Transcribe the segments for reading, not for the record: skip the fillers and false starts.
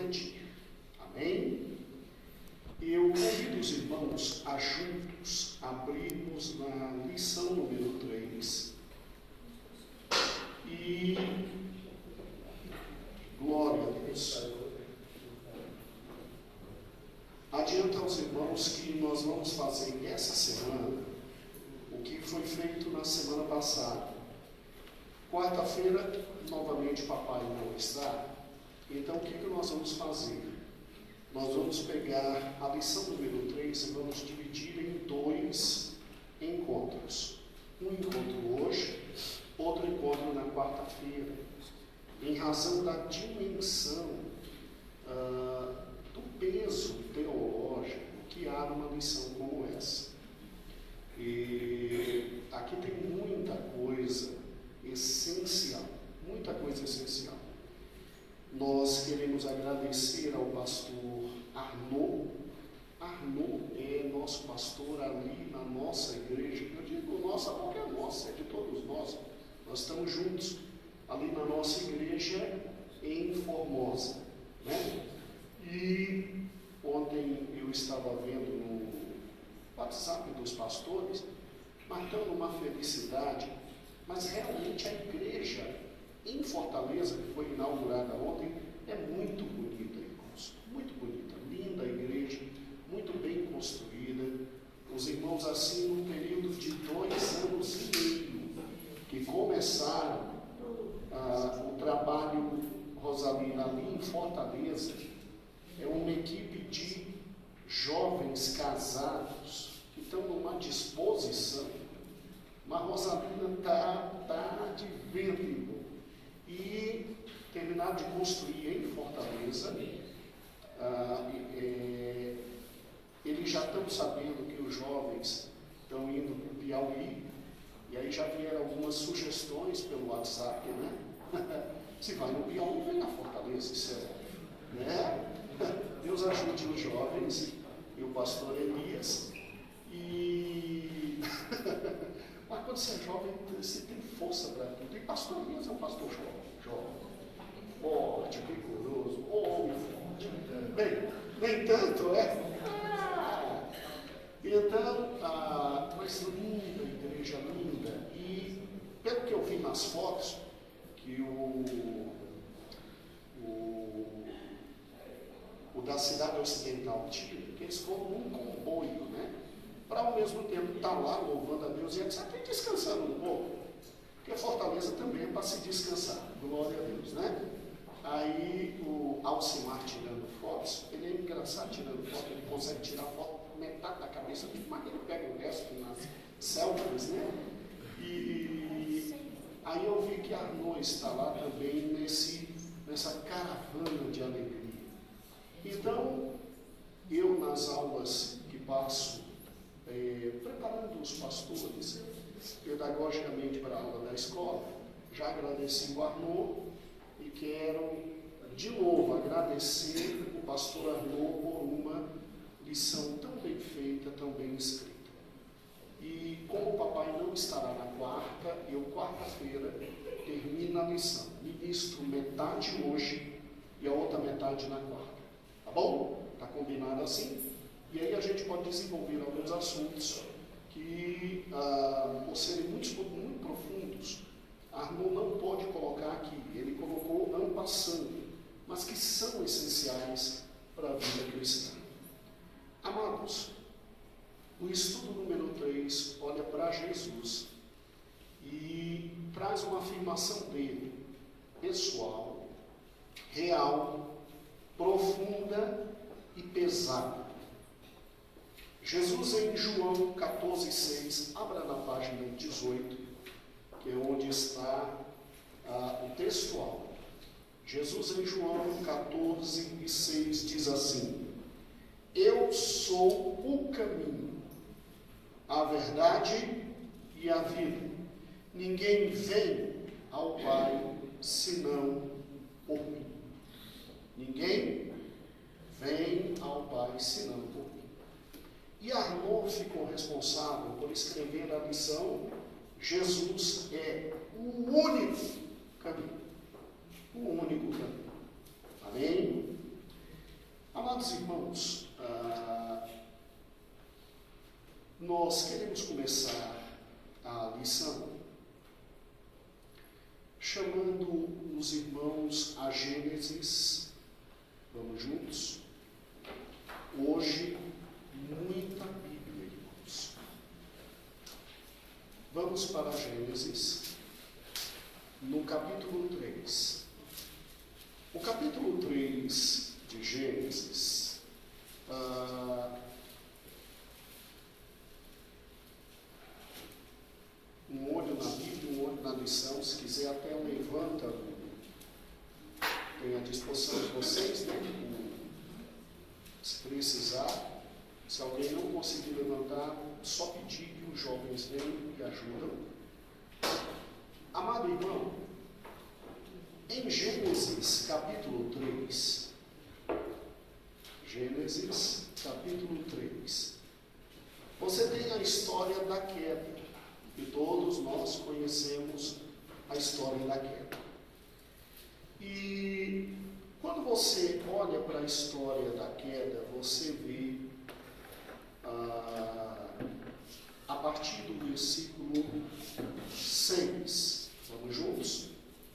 refletir. Amém? Eu convido os irmãos a juntos abrirmos na lição número 3. E glória a Deus. Adianta aos irmãos que nós vamos fazer essa semana o que foi feito na semana passada. Quarta-feira, novamente, papai não está. Então, o que nós vamos fazer? Nós vamos pegar a lição número 3 e vamos dividir em 2 encontros. Um encontro hoje, outro encontro na quarta-feira. Em razão da dimensão do peso teológico que há numa lição como essa. E aqui tem muita coisa essencial, muita coisa essencial. Nós queremos agradecer ao pastor Arnaud. Arnaud é nosso pastor ali na nossa igreja. Eu digo nossa porque é nossa, é de todos nós. Nós estamos juntos ali na nossa igreja em Formosa, né? E ontem eu estava vendo no WhatsApp dos pastores, marcando uma felicidade, mas realmente a igreja em Fortaleza, que foi inaugurada ontem, é muito bonita, irmãos, muito bonita, linda a igreja, muito bem construída. Os irmãos assim, num período de 2 anos e meio, que começaram o trabalho Rosalina ali em Fortaleza, é uma equipe de jovens casados que estão numa disposição. Mas Rosalina está de vento, irmão. E terminaram de construir em Fortaleza. Eles já estão sabendo que os jovens estão indo para o Piauí, e aí já vieram algumas sugestões pelo WhatsApp, né? Se vai no Piauí, vem na Fortaleza, isso é, né? Deus ajude os jovens e o pastor Elias. Mas quando você é jovem, você tem força para tudo. E pastor Elias é um pastor jovem, forte, vigoroso, homem forte. Bem, nem tanto, é? Então, mas linda, igreja linda. E pelo que eu vi nas fotos, que o da cidade ocidental tira, que eles foram num comboio, né? Para ao mesmo tempo estar lá louvando a Deus e até descansando um pouco, porque Fortaleza também é para se descansar, glória a Deus, né? Aí o Alcimar tirando fotos, ele é engraçado tirando foto, ele consegue tirar foto por metade da cabeça, mas ele pega o resto nas selfies, né? E aí eu vi que Arnaud está lá também nessa caravana de alegria. Então, eu nas aulas que passo, preparando os pastores pedagogicamente para a aula da escola, já agradeci o Arnaud e quero de novo agradecer o pastor Arnaud por uma lição tão bem feita, tão bem escrita. E como o papai não estará na quarta, eu quarta-feira termino a lição, ministro metade hoje e a outra metade na quarta, tá bom? Está combinado assim? E aí a gente pode desenvolver alguns assuntos que, por serem muito profundos, Arnaud não pode colocar aqui. Ele colocou en passant, mas que são essenciais para a vida cristã. Amados, o estudo número 3 olha para Jesus e traz uma afirmação dele, pessoal, real, profunda e pesada. Jesus em João 14,6, abra na página 18, que é onde está o textual. Jesus em João 14,6 diz assim: Eu sou o caminho, a verdade e a vida. Ninguém vem ao Pai senão por mim. Ninguém vem ao Pai senão por mim. E Arnaud ficou responsável por escrever a lição Jesus é o único caminho. O único caminho. Amém? queremos começar a lição chamando os irmãos a Gênesis. Vamos juntos? Hoje, muita Bíblia, irmãos. Vamos para Gênesis, no capítulo 3. O capítulo 3 de Gênesis, um olho na Bíblia, um olho na lição, se quiser até levanta, tem à disposição de vocês, né? Se precisar, se alguém não conseguir levantar, só pedir que os jovens venham e ajudam. Amado irmão, em Gênesis capítulo 3, Gênesis capítulo 3, você tem a história da queda, e todos nós conhecemos a história da queda. E quando você olha para a história da queda, você vê a partir do versículo 6. Vamos juntos?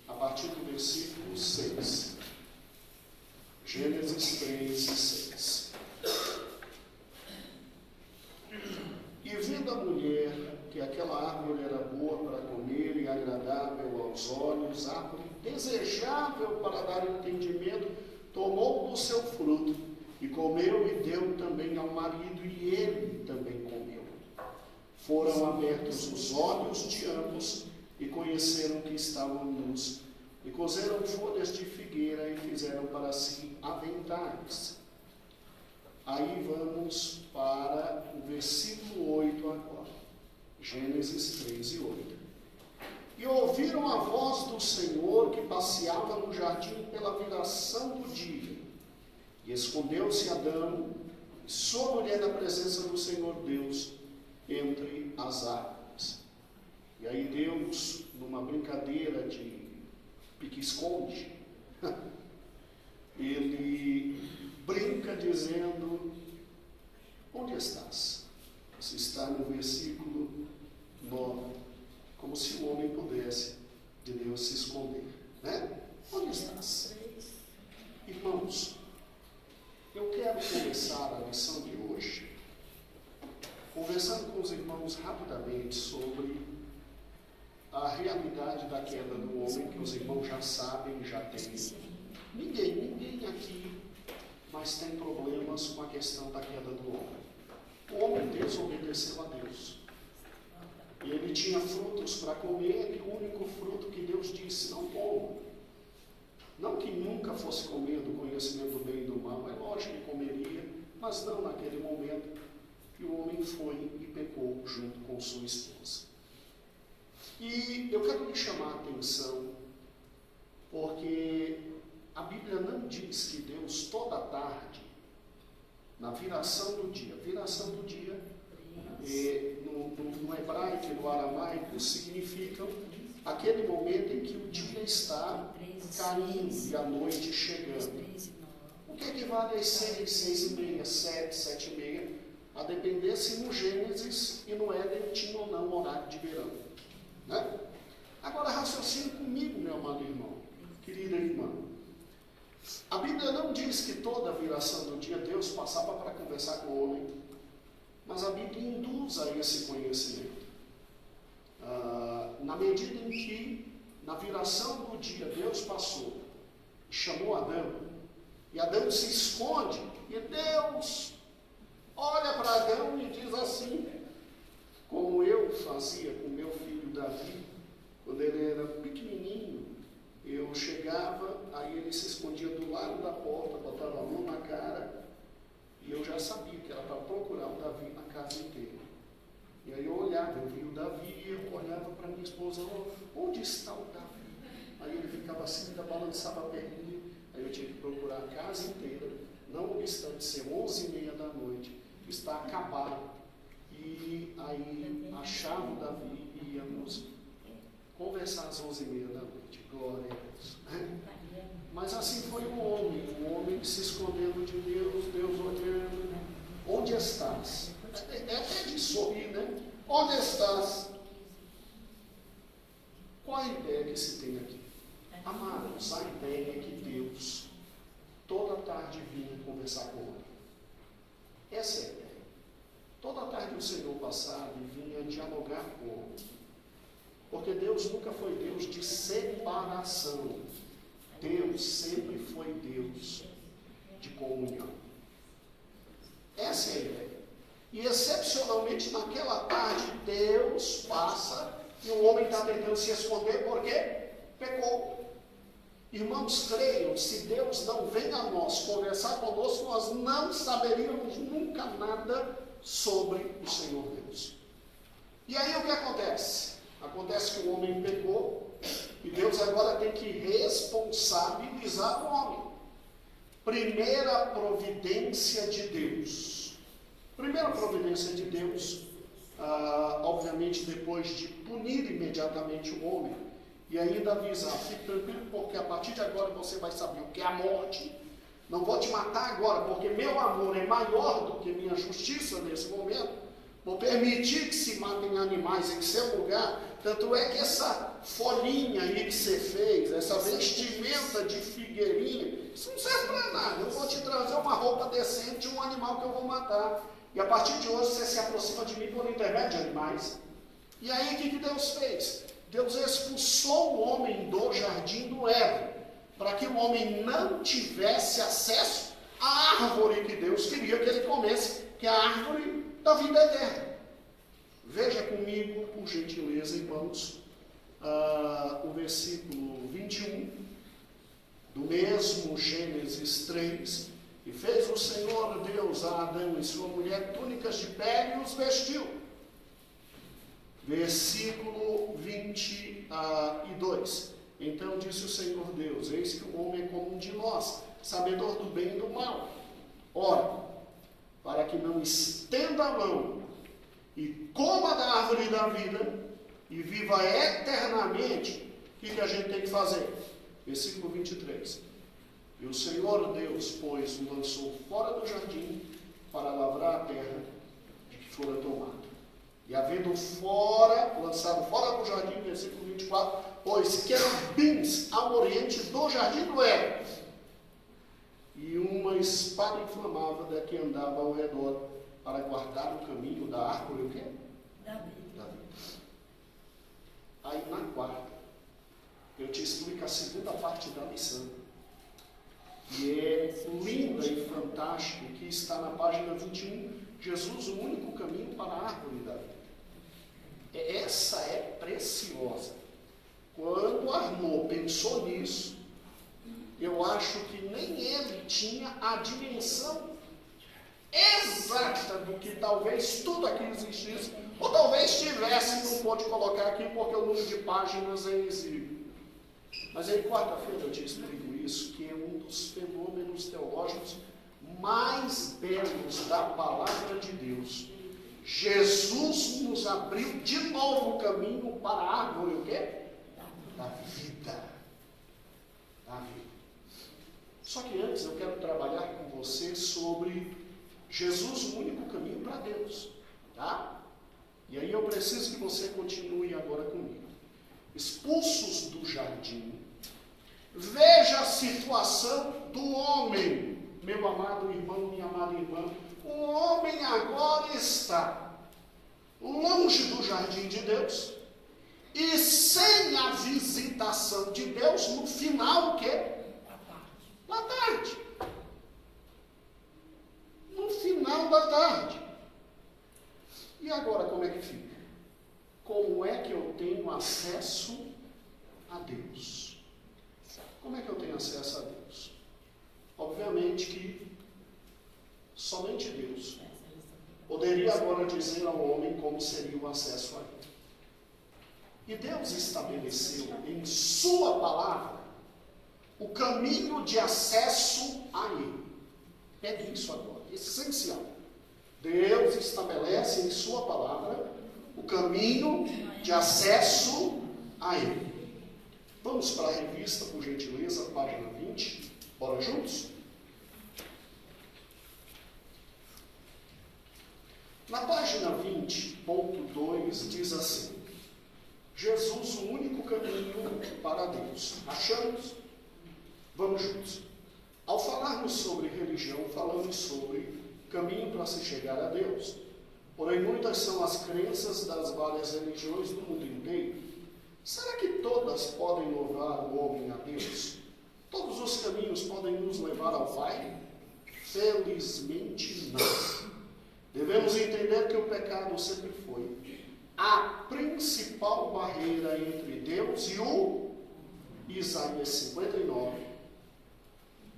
A partir do versículo 6. Gênesis 3, 6. E vendo a mulher que aquela árvore era boa para comer e agradável aos olhos, árvore desejável para dar entendimento, tomou do seu fruto e comeu e deu também ao marido, e ele também comeu. Foram abertos os olhos de ambos e conheceram que estavam nus, e cozeram folhas de figueira e fizeram para si aventais. Aí vamos para o versículo 8 agora. Gênesis 3 e 8. E ouviram a voz do Senhor que passeava no jardim pela viração do dia. E escondeu-se Adão e sua mulher na presença do Senhor Deus entre as árvores. E aí Deus, numa brincadeira de pique-esconde, ele brinca dizendo: onde estás? Isso está no versículo 9, como se o homem pudesse de Deus se esconder, né? Onde estás? Irmãos, eu quero começar a lição de hoje conversando com os irmãos rapidamente sobre a realidade da queda do homem, que os irmãos já sabem, já têm. Ninguém aqui mas tem problemas com a questão da queda do homem. O homem desobedeceu a Deus. Ele tinha frutos para comer, e o único fruto que Deus disse: não coma. Não que nunca fosse comer do conhecimento do bem e do mal, é lógico que comeria, mas não naquele momento. E o homem foi e pecou junto com sua esposa. E eu quero lhe chamar a atenção, porque a Bíblia não diz que Deus toda tarde, na viração do dia no hebraico e no aramaico significam aquele momento em que o dia está caindo e a noite chegando. O que equivale às 6, 6 e meia, 7, 7 e meia, a depender se no Gênesis e no Éden tinha ou não horário de verão. Né? Agora raciocine comigo, meu amado irmão, querida irmã. A Bíblia não diz que toda a viração do dia Deus passava para conversar com o homem, mas a Bíblia induz a esse conhecimento. Na medida em que, na viração do dia, Deus passou e chamou Adão, e Adão se esconde, e Deus olha para Adão e diz assim, como eu fazia com meu filho Davi, quando ele era pequenininho. Eu chegava, aí ele se escondia do lado da porta, botava a mão na cara, e eu já sabia que era para procurar o Davi na casa inteira. E aí eu olhava, eu via o Davi, e eu olhava para minha esposa: onde está o Davi? Aí ele ficava assim, ainda balançava a perninha, aí eu tinha que procurar a casa inteira, não obstante ser 11h30 da noite, está acabado. E aí achava o Davi e íamos conversar às 11h30 da noite. Glória a Deus. Mas assim foi o homem se escondendo de Deus, Deus olhando: onde estás? É até de sorrir, né? Onde estás? Qual a ideia que se tem aqui? Amados, a ideia é que Deus toda tarde vinha conversar com o homem. Essa é a ideia. Toda tarde o Senhor passava e vinha dialogar com o homem. Porque Deus nunca foi Deus de separação. Deus sempre foi Deus de comunhão. Essa é a ideia. E excepcionalmente naquela tarde, Deus passa e o homem está tentando se esconder porque pecou. Irmãos, creiam, se Deus não vem a nós conversar conosco, nós não saberíamos nunca nada sobre o Senhor Deus. E aí o que acontece? Acontece que o homem pecou e Deus agora tem que responsabilizar o homem. Primeira providência de Deus. Primeira providência de Deus, obviamente depois de punir imediatamente o homem, e ainda avisar, fique tranquilo, porque a partir de agora você vai saber o que é a morte. Não vou te matar agora, porque meu amor é maior do que minha justiça nesse momento. Vou permitir que se matem animais em seu lugar. Tanto é que essa folhinha aí que você fez, essa vestimenta de figueirinha, isso não serve para nada. Eu vou te trazer uma roupa decente de um animal que eu vou matar. E a partir de hoje você se aproxima de mim por intermédio de animais. E aí o que Deus fez? Deus expulsou o homem do jardim do Éden, para que o homem não tivesse acesso à árvore que Deus queria que ele comesse, que é a árvore da vida eterna. Veja comigo, por gentileza, irmãos, o versículo 21, do mesmo Gênesis 3, e fez o Senhor Deus a Adão e sua mulher túnicas de pele e os vestiu. Versículo 22. Então disse o Senhor Deus, eis que o homem é como um de nós, sabedor do bem e do mal. Ora, para que não estenda a mão e coma da árvore da vida e viva eternamente, o que a gente tem que fazer? Versículo 23. E o Senhor Deus, pois, o lançou fora do jardim para lavrar a terra de que fora tomado. E havendo lançado fora do jardim, versículo 24, pois querubins ao oriente do jardim do Éden, e uma espada inflamável da que andava ao redor, para guardar o caminho da árvore, o quê? Da vida. Aí na quarta, eu te explico a segunda parte da lição. E é linda e fantástica, que está na página 21, Jesus, o único caminho para a árvore da vida. Essa é preciosa. Quando Arnaud pensou nisso, eu acho que nem ele tinha a dimensão exata do que talvez tudo aqui existisse, ou talvez tivesse, não pode colocar aqui porque o número de páginas é exíguo. Mas aí, quarta-feira, eu te explico isso, que é um dos fenômenos teológicos mais belos da palavra de Deus. Jesus nos abriu de novo o caminho para a árvore, o quê? Da vida. Da vida. Só que antes eu quero trabalhar com você sobre Jesus, o único caminho para Deus. Tá? E aí eu preciso que você continue agora comigo. Expulsos do jardim, veja a situação do homem, meu amado irmão, minha amada irmã. O homem agora está longe do jardim de Deus e sem a visitação de Deus no final, o quê? Da tarde. No final da tarde. E agora como é que fica? Como é que eu tenho acesso a Deus? Como é que eu tenho acesso a Deus? Obviamente que somente Deus poderia agora dizer ao homem como seria o acesso a Ele. E Deus estabeleceu em sua palavra o caminho de acesso a Ele. Pegue isso agora, essencial. Deus estabelece em sua palavra o caminho de acesso a Ele. Vamos para a revista, por gentileza, página 20. Bora juntos? Na página 20, 20.2 diz assim: Jesus, o único caminho para Deus. Achamos? Vamos juntos. Ao falarmos sobre religião, falamos sobre caminho para se chegar a Deus. Porém, muitas são as crenças das várias religiões do mundo inteiro. Será que todas podem levar o homem a Deus? Todos os caminhos podem nos levar ao Pai? Felizmente não. Devemos entender que o pecado sempre foi a principal barreira entre Deus e o Isaías 59,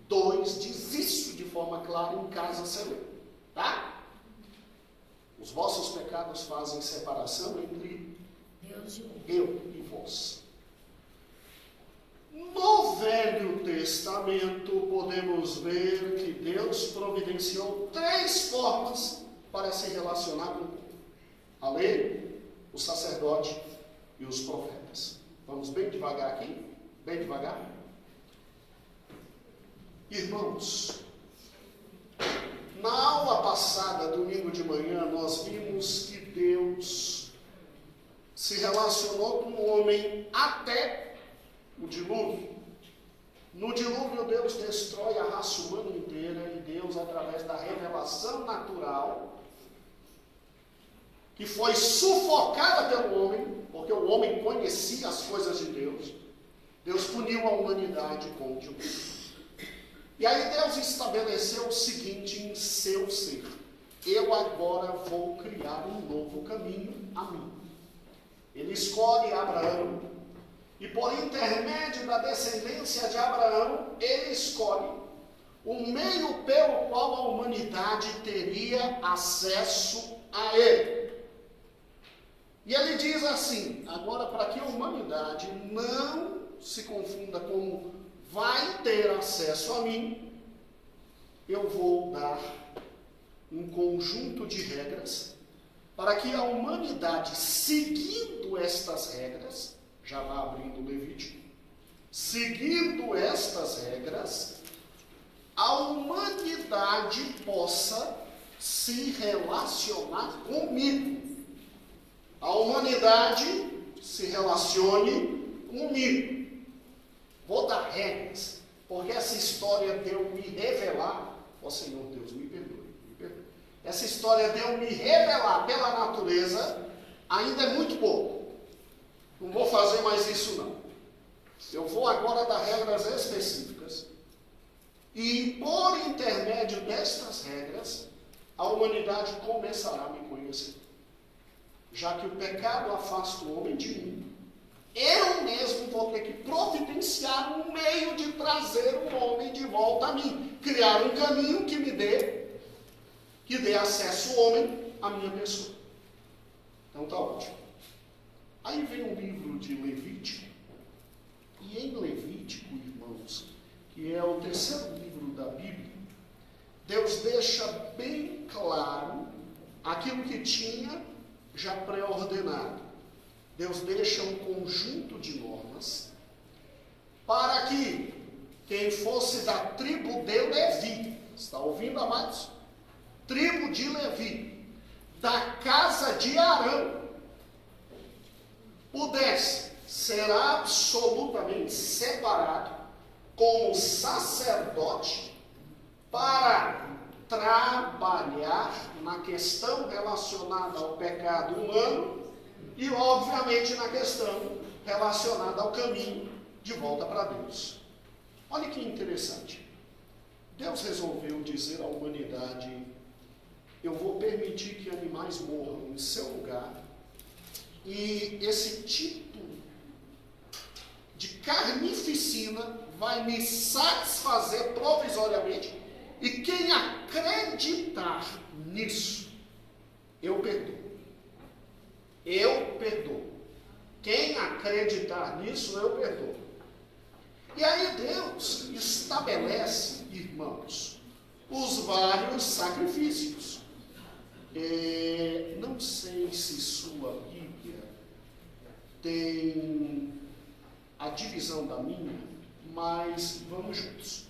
2 diz isso de forma clara em casa celeste. Tá? Os vossos pecados fazem separação entre eu e vós. No Velho Testamento podemos ver que Deus providenciou 3 formas para se relacionar com o povo: a lei, o sacerdote e os profetas. Vamos bem devagar aqui? Bem devagar? Irmãos, na aula passada, domingo de manhã, nós vimos que Deus se relacionou com o homem até o dilúvio. No dilúvio, Deus destrói a raça humana inteira e Deus, através da revelação natural, que foi sufocada pelo homem, porque o homem conhecia as coisas de Deus, Deus puniu a humanidade com o dilúvio. E aí Deus estabeleceu o seguinte em seu ser: eu agora vou criar um novo caminho a mim. Ele escolhe Abraão, e por intermédio da descendência de Abraão, ele escolhe o meio pelo qual a humanidade teria acesso a ele. E ele diz assim: agora, para que a humanidade não se confunda com vai ter acesso a mim, eu vou dar um conjunto de regras para que a humanidade, seguindo estas regras, já vai abrindo o Levítico, seguindo estas regras, a humanidade possa se relacionar comigo. A humanidade se relacione comigo. Vou dar regras, porque essa história de eu me revelar, ó Senhor Deus, me perdoe. Essa história de eu me revelar pela natureza ainda é muito pouco. Não vou fazer mais isso não. Eu vou agora dar regras específicas e por intermédio destas regras, a humanidade começará a me conhecer. Já que o pecado afasta o homem de mim, eu mesmo vou ter que providenciar um meio de trazer o homem de volta a mim. Criar um caminho que dê acesso ao homem à minha pessoa. Então tá ótimo. Aí vem um livro de Levítico. E em Levítico, irmãos, que é o terceiro livro da Bíblia, Deus deixa bem claro aquilo que tinha já pré-ordenado. Deus deixa um conjunto de normas para que quem fosse da tribo de Levi, está ouvindo, amados? Tribo de Levi, da casa de Arão, pudesse ser absolutamente separado como sacerdote para trabalhar na questão relacionada ao pecado humano e, obviamente, na questão relacionada ao caminho de volta para Deus. Olha que interessante. Deus resolveu dizer à humanidade: eu vou permitir que animais morram em seu lugar, e esse tipo de carnificina vai me satisfazer provisoriamente, e quem acreditar nisso, eu perdoo. Eu perdoo. Quem acreditar nisso, eu perdoo. E aí Deus estabelece, irmãos, os vários sacrifícios. Não sei se sua Bíblia tem a divisão da minha, mas vamos juntos.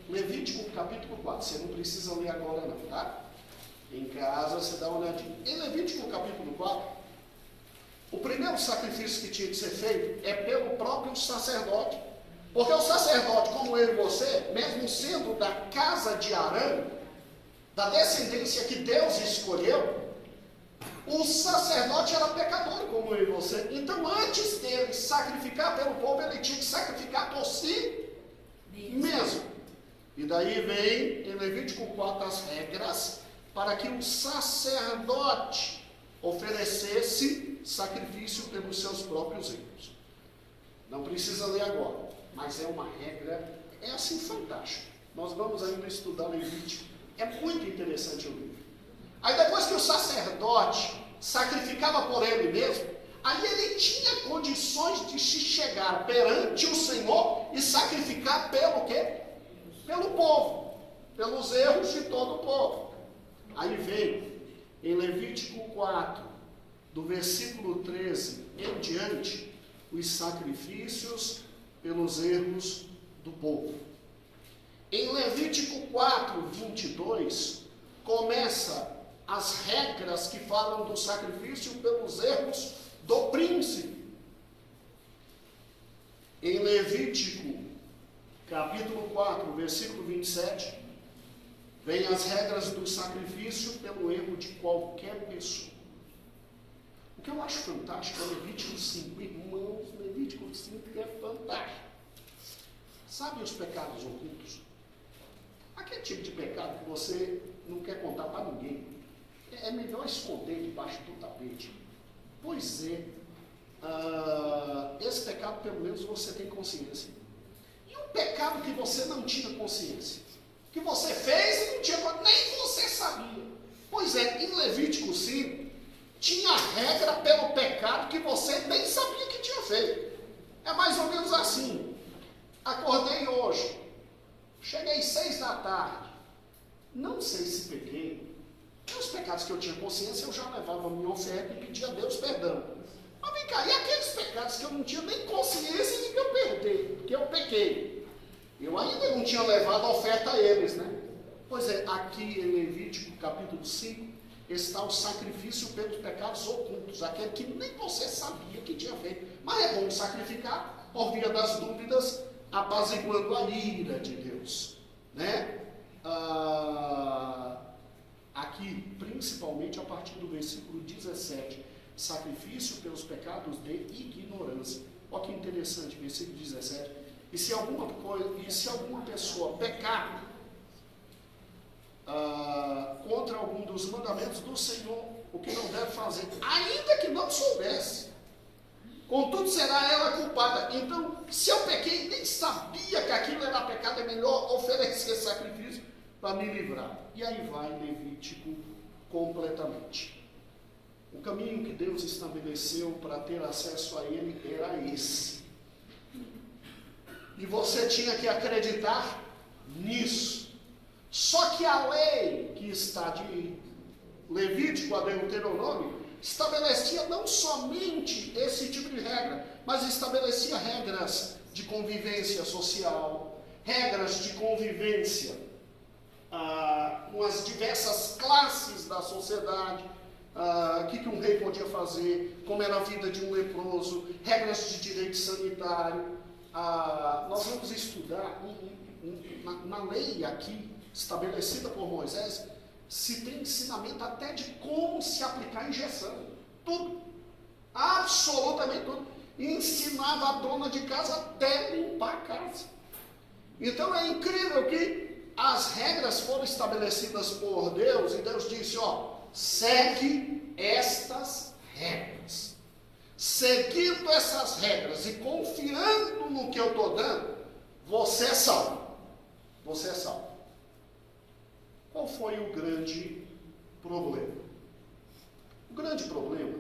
Levítico capítulo 4, você não precisa ler agora não, tá? Em casa você dá uma olhadinha. Em Levítico capítulo 4, o primeiro sacrifício que tinha que ser feito é pelo próprio sacerdote. Porque o sacerdote, como eu e você, mesmo sendo da casa de Arão, da descendência que Deus escolheu, o sacerdote era pecador, como eu e você. Então, antes dele sacrificar pelo povo, ele tinha que sacrificar por si mesmo. E daí vem, em Levítico 4, as regras para que o sacerdote oferecesse sacrifício pelos seus próprios erros. Não precisa ler agora, mas é uma regra, é assim fantástico. Nós vamos ainda estudar Levítico, é muito interessante o livro. Aí depois que o sacerdote sacrificava por ele mesmo, aí ele tinha condições de se chegar perante o Senhor e sacrificar pelo quê? Pelo povo, pelos erros de todo o povo. Aí vem, em Levítico 4, do versículo 13 em diante, os sacrifícios pelos erros do povo. Em Levítico 4, 22, começa as regras que falam do sacrifício pelos erros do príncipe. Em Levítico, capítulo 4, versículo 27, vem as regras do sacrifício pelo erro de qualquer pessoa. O que eu acho fantástico é Levítico 5. Irmãos, Levítico 5 é fantástico. Sabe os pecados ocultos? Aquele tipo de pecado que você não quer contar para ninguém. É melhor esconder debaixo do tapete. Pois é, esse pecado pelo menos você tem consciência. E um pecado que você não tinha consciência, que você fez e não tinha, nem você sabia. Pois é, em Levítico 5, tinha regra pelo pecado que você nem sabia que tinha feito. É mais ou menos assim. Acordei hoje, cheguei 6 da tarde, não sei se pequei. Os pecados que eu tinha consciência, eu já levava a minha oferta e pedia a Deus perdão. Mas vem cá, e aqueles pecados que eu não tinha nem consciência de que eu perdi, que eu pequei? Eu ainda não tinha levado a oferta a eles, né? Pois é, aqui em Levítico capítulo 5, está o sacrifício pelos pecados ocultos, aquele que nem você sabia que tinha feito. Mas é bom sacrificar por via das dúvidas, apaziguando a ira de Deus, né? Aqui, principalmente a partir do versículo 17, sacrifício pelos pecados de ignorância. Olha que interessante, versículo 17. E se alguma pessoa pecar contra algum dos mandamentos do Senhor, o que não deve fazer, ainda que não soubesse, contudo será ela culpada. Então, se eu pequei e nem sabia que aquilo era pecado, é melhor oferecer sacrifício para me livrar. E aí vai Levítico completamente. O caminho que Deus estabeleceu para ter acesso a ele era esse. E você tinha que acreditar nisso. Só que a lei que está de Levítico a Deuteronômio estabelecia não somente esse tipo de regra, mas estabelecia regras de convivência social, regras de convivência com as diversas classes da sociedade, o que um rei podia fazer, como era a vida de um leproso, regras de direito sanitário. Nós vamos estudar na lei aqui, estabelecida por Moisés, se tem ensinamento até de como se aplicar a injeção. Tudo. Absolutamente tudo. E ensinava a dona de casa até limpar a casa. Então é incrível que as regras foram estabelecidas por Deus, e Deus disse, segue estas regras. Seguindo essas regras e confiando no que eu estou dando, você é salvo. Você é salvo. Qual foi o grande problema? O grande problema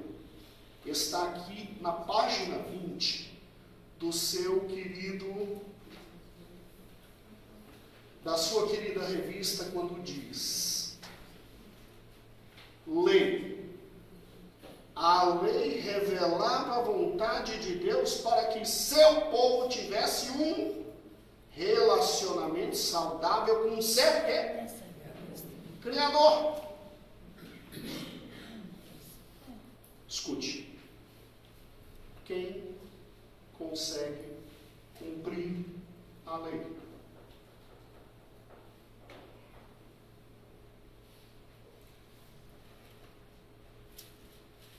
está aqui na página 20 do seu querido, da sua querida revista, quando diz: lei. A lei revelava a vontade de Deus para que seu povo tivesse um relacionamento saudável com o seu quê? Criador. Escute. Quem consegue cumprir a lei?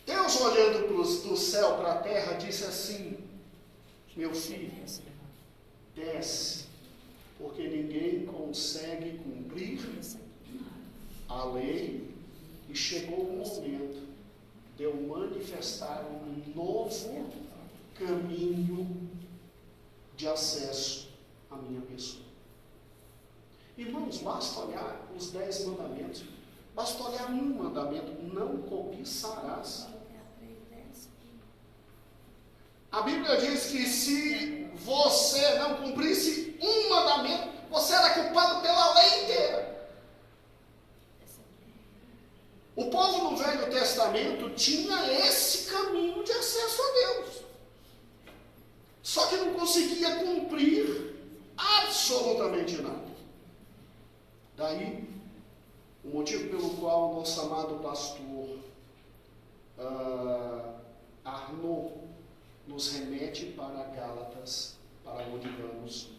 Deus, olhando do céu para a terra, disse assim: meu filho, desce, porque ninguém consegue cumprir a lei, e chegou o momento de eu manifestar um novo caminho de acesso à minha pessoa. Irmãos, basta olhar os 10 mandamentos, basta olhar um mandamento: não cobiçarás. A Bíblia diz que se você não cumprisse um mandamento, você era culpado pela lei inteira. O povo no Velho Testamento tinha esse caminho de acesso a Deus. Só que não conseguia cumprir absolutamente nada. Daí, o motivo pelo qual o nosso amado pastor Arnaud nos remete para Gálatas, para onde vamos.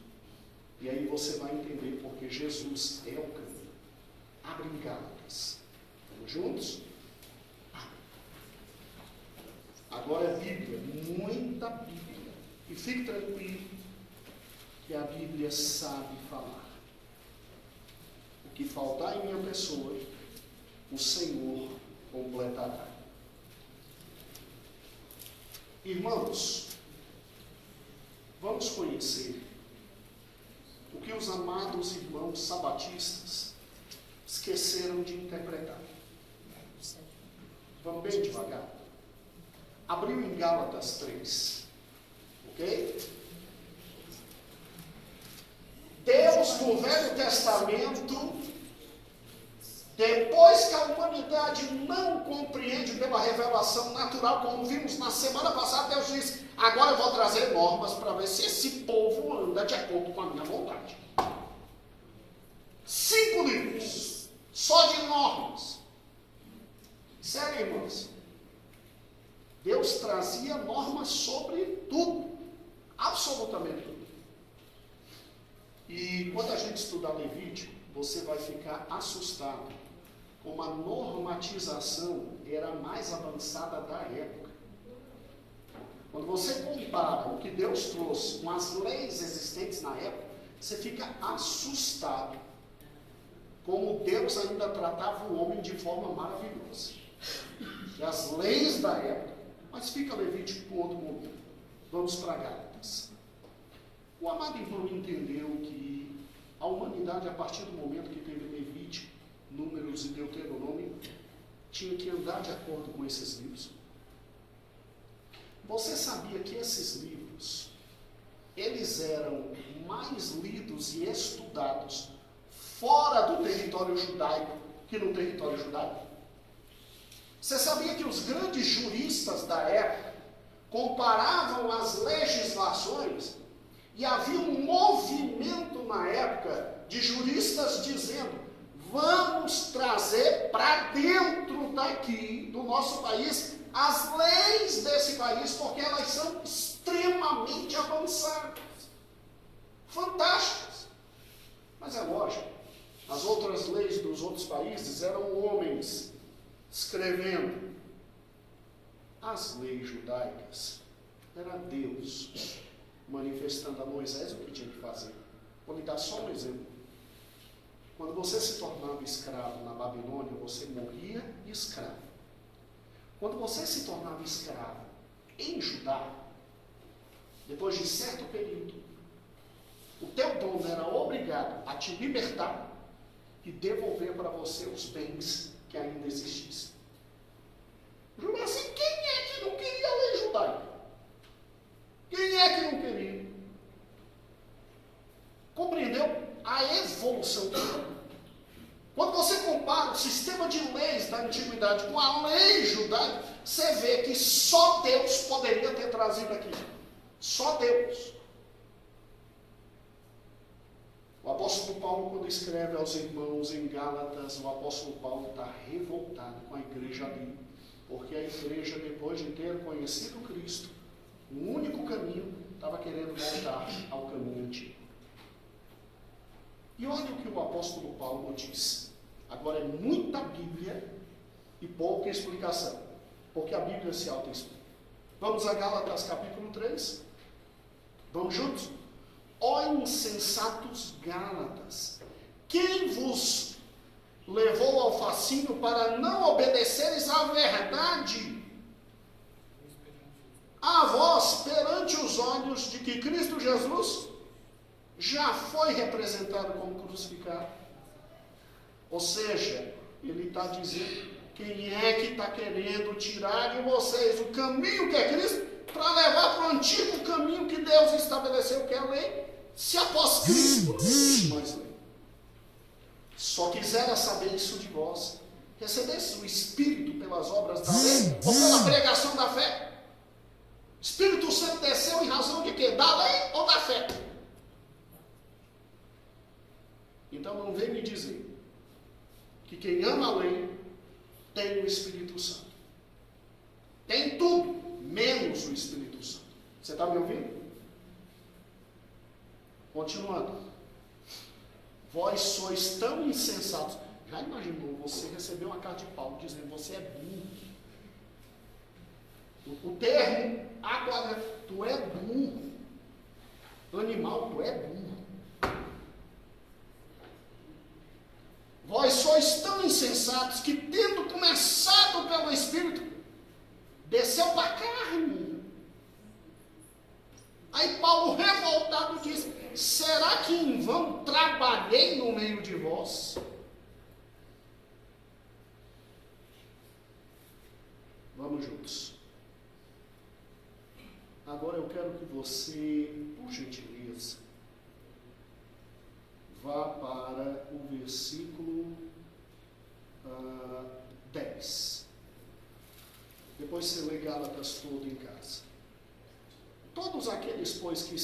E aí você vai entender porque Jesus é o caminho. Abre em Gálatas. Vamos juntos? Agora é Bíblia, muita Bíblia. E fique tranquilo que a Bíblia sabe falar. O que faltar em minha pessoa, o Senhor completará. Irmãos, vamos conhecer o que os amados irmãos sabatistas esqueceram de interpretar. Vamos bem devagar. Abriu em Gálatas 3. Ok? Deus no Velho Testamento, depois que a humanidade não compreende pela revelação natural, como vimos na semana passada, Deus disse: agora eu vou trazer normas para ver se esse povo anda de acordo com a minha vontade. 5 livros, só de normas. Sério, irmãos? Deus trazia normas sobre tudo, absolutamente tudo. E quando a gente estudar Levítico, você vai ficar assustado como a normatização era mais avançada da época. Quando você compara o que Deus trouxe com as leis existentes na época, você fica assustado como Deus ainda tratava o homem de forma maravilhosa. E as leis da época. Mas fica Levítico para outro momento. Vamos para Gálatas. O amado irmão entendeu que a humanidade, a partir do momento que teve Levítico, Números e Deuteronômio, tinha que andar de acordo com esses livros. Você sabia que esses livros, eles eram mais lidos e estudados fora do território judaico que no território judaico? Você sabia que os grandes juristas da época comparavam as legislações e havia um movimento na época de juristas dizendo: vamos trazer para dentro daqui, do nosso país, as leis desse país, porque elas são extremamente avançadas, fantásticas. Mas é lógico, as outras leis dos outros países eram homens escrevendo. As leis judaicas era Deus manifestando a Moisés o que tinha que fazer. Vou lhe dar só um exemplo. Quando você se tornava escravo na Babilônia, você morria escravo. Quando você se tornava escravo em Judá, depois de certo período, o teu dono era obrigado a te libertar e devolver para você os bens que ainda existissem. Judá, assim, quem é que não queria a lei judaica? Quem é que não queria? Compreendeu? A evolução. Quando você compara o sistema de leis da antiguidade com a lei judaica, você vê que só Deus poderia ter trazido aquilo. Só Deus. O apóstolo Paulo, quando escreve aos irmãos em Gálatas, o apóstolo Paulo está revoltado com a igreja ali, porque a igreja, depois de ter conhecido Cristo, o único caminho, estava querendo voltar ao caminho antigo. E olha o que o apóstolo Paulo diz. Agora é muita Bíblia e pouca explicação, porque a Bíblia se auto-explica. Vamos a Gálatas capítulo 3. Vamos juntos? Ó insensatos Gálatas, quem vos levou ao fascínio para não obedeceres à verdade? A vós, perante os olhos de que Cristo Jesus já foi representado como crucificado. Ou seja, ele está dizendo, quem é que está querendo tirar de vocês o caminho que é Cristo, para levar para o antigo caminho que Deus estabeleceu, que é a lei? Se após Cristo não existe mais lei. Só quisera saber isso de vós. Recebesse o Espírito pelas obras da lei ou pela pregação da fé? Espírito Santo desceu em razão de quê? Da lei ou da fé? Então não vem me dizer que quem ama a lei tem o Espírito Santo. Tem tudo, menos o Espírito Santo. Você está me ouvindo? Continuando. Vós sois tão insensatos. Já imaginou você receber uma carta de Paulo dizendo você é burro? O termo, agora, tu é burro. Animal, tu é burro. Vós sois tão insensatos que, tendo começado pelo Espírito, desceu para a carne. Aí Paulo, revoltado, diz, será que em vão trabalhei no meio de vós? Vamos juntos. Agora eu quero que você, por gentileza, vá para o versículo 10. Depois você lê Gálatas todo em casa. Todos aqueles, pois, que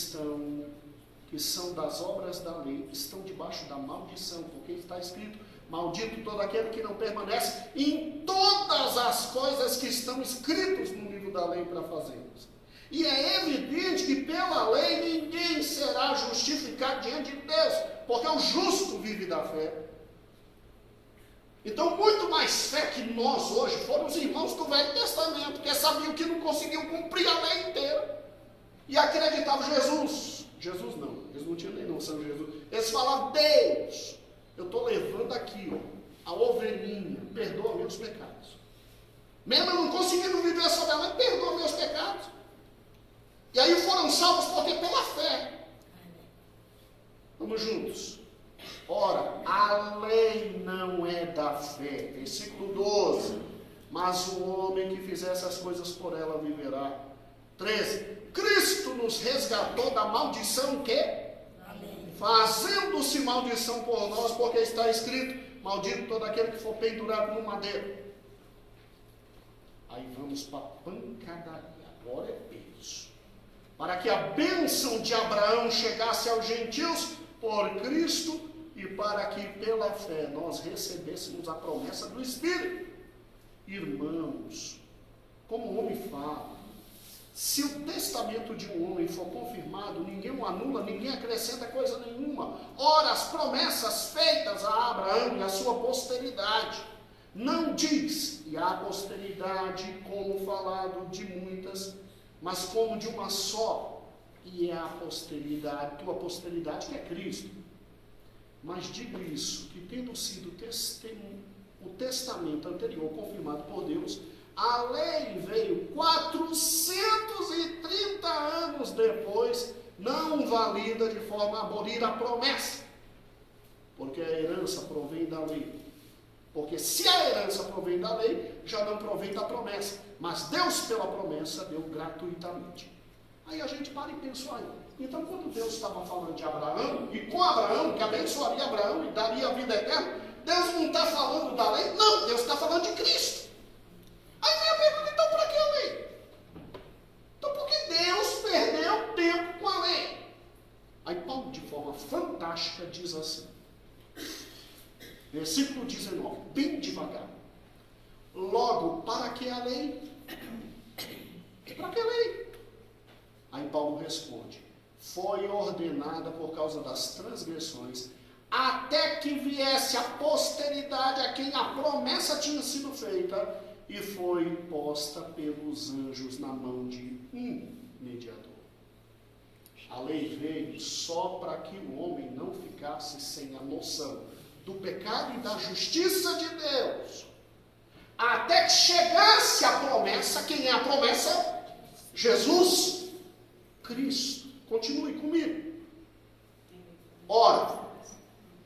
são das obras da lei, estão debaixo da maldição, porque está escrito, maldito todo aquele que não permanece em todas as coisas que estão escritas no livro da lei para fazermos. E é evidente que pela lei ninguém será justificado diante de Deus, porque o justo vive da fé. Então, muito mais fé que nós hoje foram os irmãos do Velho Testamento, que sabiam que não conseguiam cumprir a lei inteira. E acreditavam em Jesus. Jesus não, eles não tinham nem noção de Jesus. Eles falavam, Deus, eu estou levando aqui, ó, a ovelhinha, perdoa meus pecados. Mesmo eu não conseguindo viver sobre a lei, perdoa meus pecados. E aí foram salvos porque pela fé. Vamos juntos. Ora, a lei não é da fé. Versículo 12. Mas o homem que fizer essas coisas por ela viverá. 13. Cristo nos resgatou da maldição que? Fazendo-se maldição por nós, porque está escrito, maldito todo aquele que for pendurado no madeiro. Aí vamos para a pancadaria. Agora é peso. Para que a bênção de Abraão chegasse aos gentios por Cristo e para que pela fé nós recebêssemos a promessa do Espírito. Irmãos, como o homem fala, se o testamento de um homem for confirmado, ninguém o anula, ninguém acrescenta coisa nenhuma. Ora, as promessas feitas a Abraão e a sua posteridade, não diz, e a posteridade, como falado de muitas, mas como de uma só, e é a posteridade, tua posteridade que é Cristo. Mas digo isso, que tendo sido o testamento anterior confirmado por Deus, a lei veio 430 anos depois, não valida de forma a abolir a promessa, porque a herança provém da lei. Porque se a herança provém da lei, já não provém da promessa. Mas Deus, pela promessa, deu gratuitamente. Aí a gente para e pensa, olha, então quando Deus estava falando de Abraão, e com Abraão, que abençoaria Abraão e daria a vida eterna, Deus não está falando da lei? Não, Deus está falando de Cristo. Aí vem a pergunta, então para que a lei? Então porque Deus perdeu tempo com a lei. Aí Paulo, de forma fantástica, diz Versículo 19, bem devagar. Logo, para que a lei? Para que a lei? Aí Paulo responde, foi ordenada por causa das transgressões, até que viesse a posteridade a quem a promessa tinha sido feita, e foi posta pelos anjos na mão de um mediador. A lei veio só para que o homem não ficasse sem a noção do pecado e da justiça de Deus, até que chegasse a promessa. Quem é a promessa? Jesus Cristo. Continue comigo. Ora,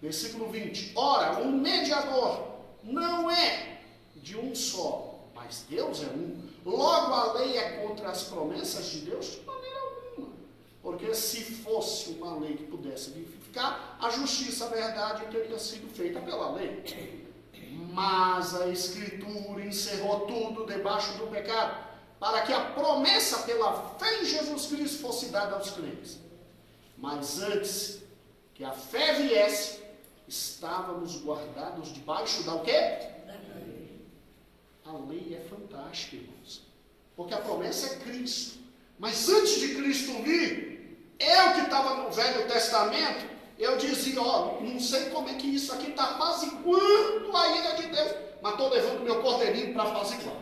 versículo 20, ora, um mediador não é de um só, mas Deus é um. Logo, a lei é contra as promessas de Deus de maneira alguma. Porque se fosse uma lei que pudesse vivificar, a justiça, a verdade teria sido feita pela lei. Mas a Escritura encerrou tudo debaixo do pecado, para que a promessa pela fé em Jesus Cristo fosse dada aos crentes. Mas antes que a fé viesse, estávamos guardados debaixo da o quê? Da lei. A lei é fantástica, irmãos, porque a promessa é Cristo. Mas antes de Cristo vir, eu que estava no Velho Testamento, eu dizia, não sei como é que isso aqui está apaziguando a ira de Deus, mas estou levando meu cordeirinho para apaziguar.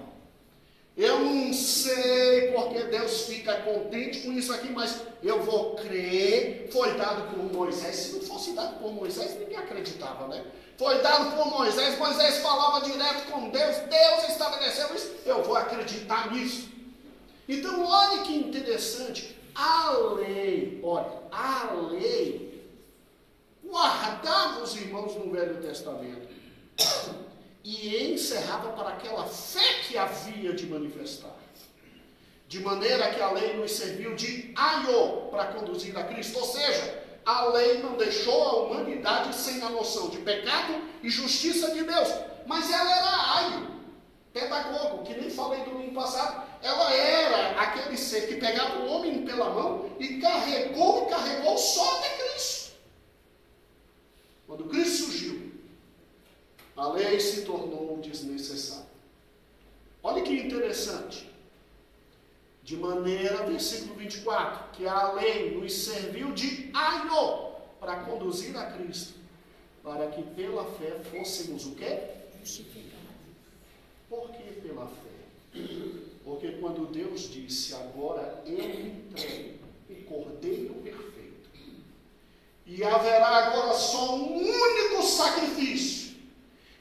Eu não sei porque Deus fica contente com isso aqui, mas eu vou crer. Foi dado por Moisés. Se não fosse dado por Moisés, ninguém acreditava, né? Foi dado por Moisés. Moisés falava direto com Deus. Deus estabeleceu isso. Eu vou acreditar nisso. Então, olha que interessante. A lei guardava os irmãos no Velho Testamento e encerrava para aquela fé que havia de manifestar. De maneira que a lei nos serviu de aio para conduzir a Cristo. Ou seja, a lei não deixou a humanidade sem a noção de pecado e justiça de Deus. Mas ela era aio, pedagogo, que nem falei domingo passado. Ela era aquele ser que pegava o homem pela mão e carregou só até Cristo. Quando Cristo surgiu, a lei se tornou desnecessária. Olha que interessante. De maneira, versículo 24, que a lei nos serviu de aio para conduzir a Cristo, para que pela fé fôssemos o quê? Justificados. Por que pela fé? Porque quando Deus disse, agora eu entrego o Cordeiro perfeito, e haverá agora só um único sacrifício,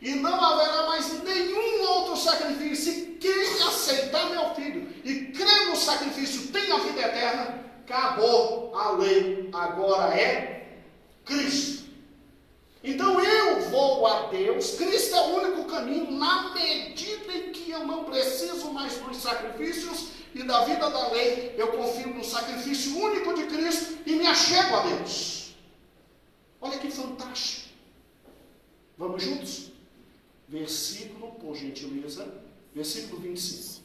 e não haverá mais nenhum outro sacrifício, e quem aceitar meu filho e crer no sacrifício tem a vida eterna, acabou a lei, agora é Cristo. Então eu vou a Deus, Cristo é o único caminho, na medida em que eu não preciso mais dos sacrifícios e da vida da lei, eu confio no sacrifício único de Cristo e me achego a Deus. Olha que fantástico. Vamos juntos? Versículo, por gentileza, versículo 25.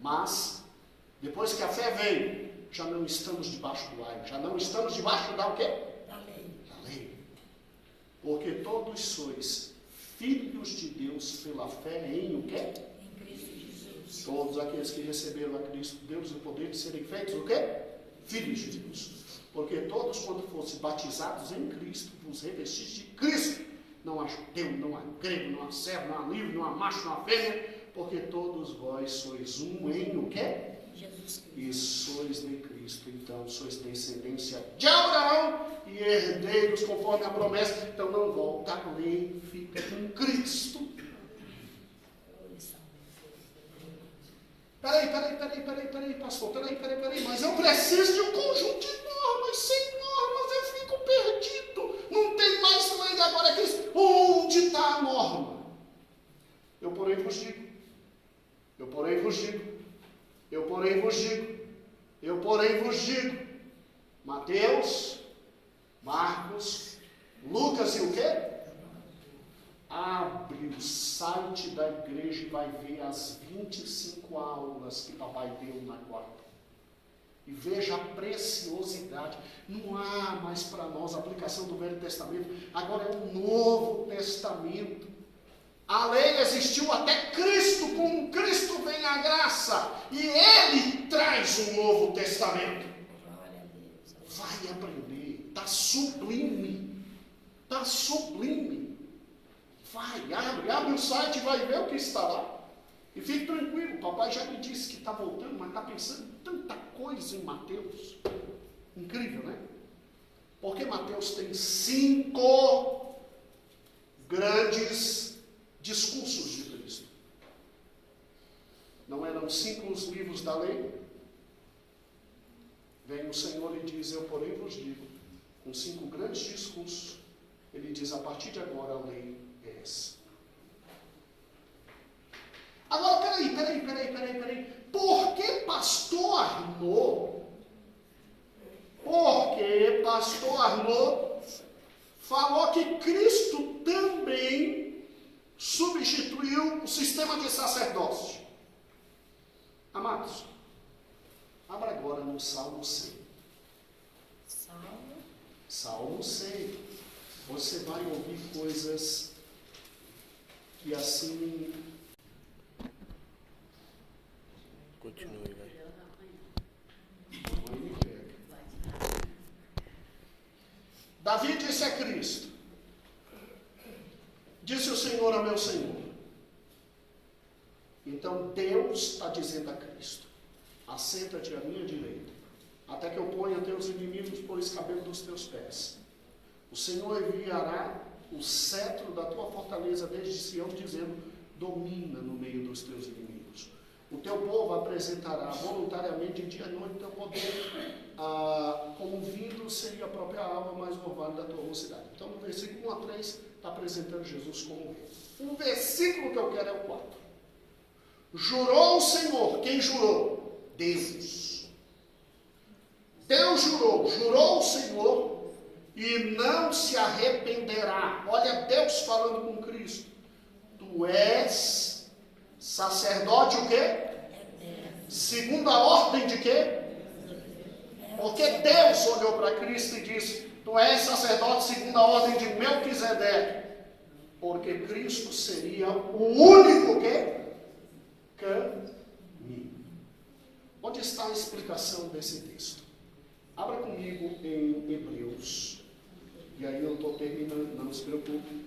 Mas, depois que a fé veio, já não estamos debaixo do aio, já não estamos debaixo da o quê? Da lei. Da lei. Porque todos sois filhos de Deus pela fé em o quê? Em Cristo Jesus. Todos aqueles que receberam a Cristo Deus o poder de serem feitos o quê? Filhos de Deus. Porque todos, quando fossem batizados em Cristo, vos revestis de Cristo. Não há judeu, não há grego, não há servo, não há livre, não há macho, não há fêmea, porque todos vós sois um em o quê? Jesus Cristo. E sois de Cristo, então sois descendência de Abraão e herdeiros conforme a promessa. Então não volta a lei, fica com Cristo. Peraí, pastor, peraí, mas eu preciso de um conjunto de normas. Sem normas eu fico perdido. Não tem mais lei agora é Cristo. Onde está a norma? Eu porém vos digo. Mateus, Marcos, Lucas e o quê? Abre o site da igreja e vai ver as 25 aulas que papai deu na quarta. E veja a preciosidade. Não há mais para nós aplicação do Velho Testamento. Agora é o Novo Testamento. A lei existiu até Cristo. Com Cristo vem a graça. E Ele traz um Novo Testamento. Vai aprender. Está sublime. Está sublime. Vai, abre o site e vai ver o que está lá. E fique tranquilo, o papai já me disse que está voltando, mas está pensando em tanta coisa em Mateus. Incrível, né? Porque Mateus tem 5 grandes discursos de Cristo. Não eram 5 os livros da lei? Vem o Senhor e diz, eu porém vos digo, com 5 grandes discursos, ele diz, a partir de agora a lei é essa. Agora, peraí. Por que pastor Arnaud? Porque pastor Arnaud falou que Cristo também substituiu o sistema de sacerdócio. Amados, abra agora no Salmo 100. Salmo 100. Você vai ouvir coisas que assim... Continue, vai. Davi disse a Cristo, disse o Senhor a meu Senhor. Então Deus está dizendo a Cristo, assenta-te à minha direita, até que eu ponha teus inimigos por escabelo dos teus pés. O Senhor enviará o cetro da tua fortaleza desde Sião, dizendo, domina no meio dos teus inimigos. O teu povo apresentará voluntariamente dia e noite teu poder, como vindo seria a própria alma mais louvada da tua mocidade. Então, no versículo 1 a 3, está apresentando Jesus como rei. O versículo que eu quero é o 4. Jurou o Senhor. Quem jurou? Deus. Deus jurou o Senhor e não se arrependerá. Olha Deus falando com Cristo. Tu és sacerdote o quê? Segundo a ordem de quê? Porque Deus olhou para Cristo e disse, tu és sacerdote segundo a ordem de Melquisedeque. Porque Cristo seria o único quê? Caminho. Onde está a explicação desse texto? Abra comigo em Hebreus. E aí eu estou terminando, não se preocupe.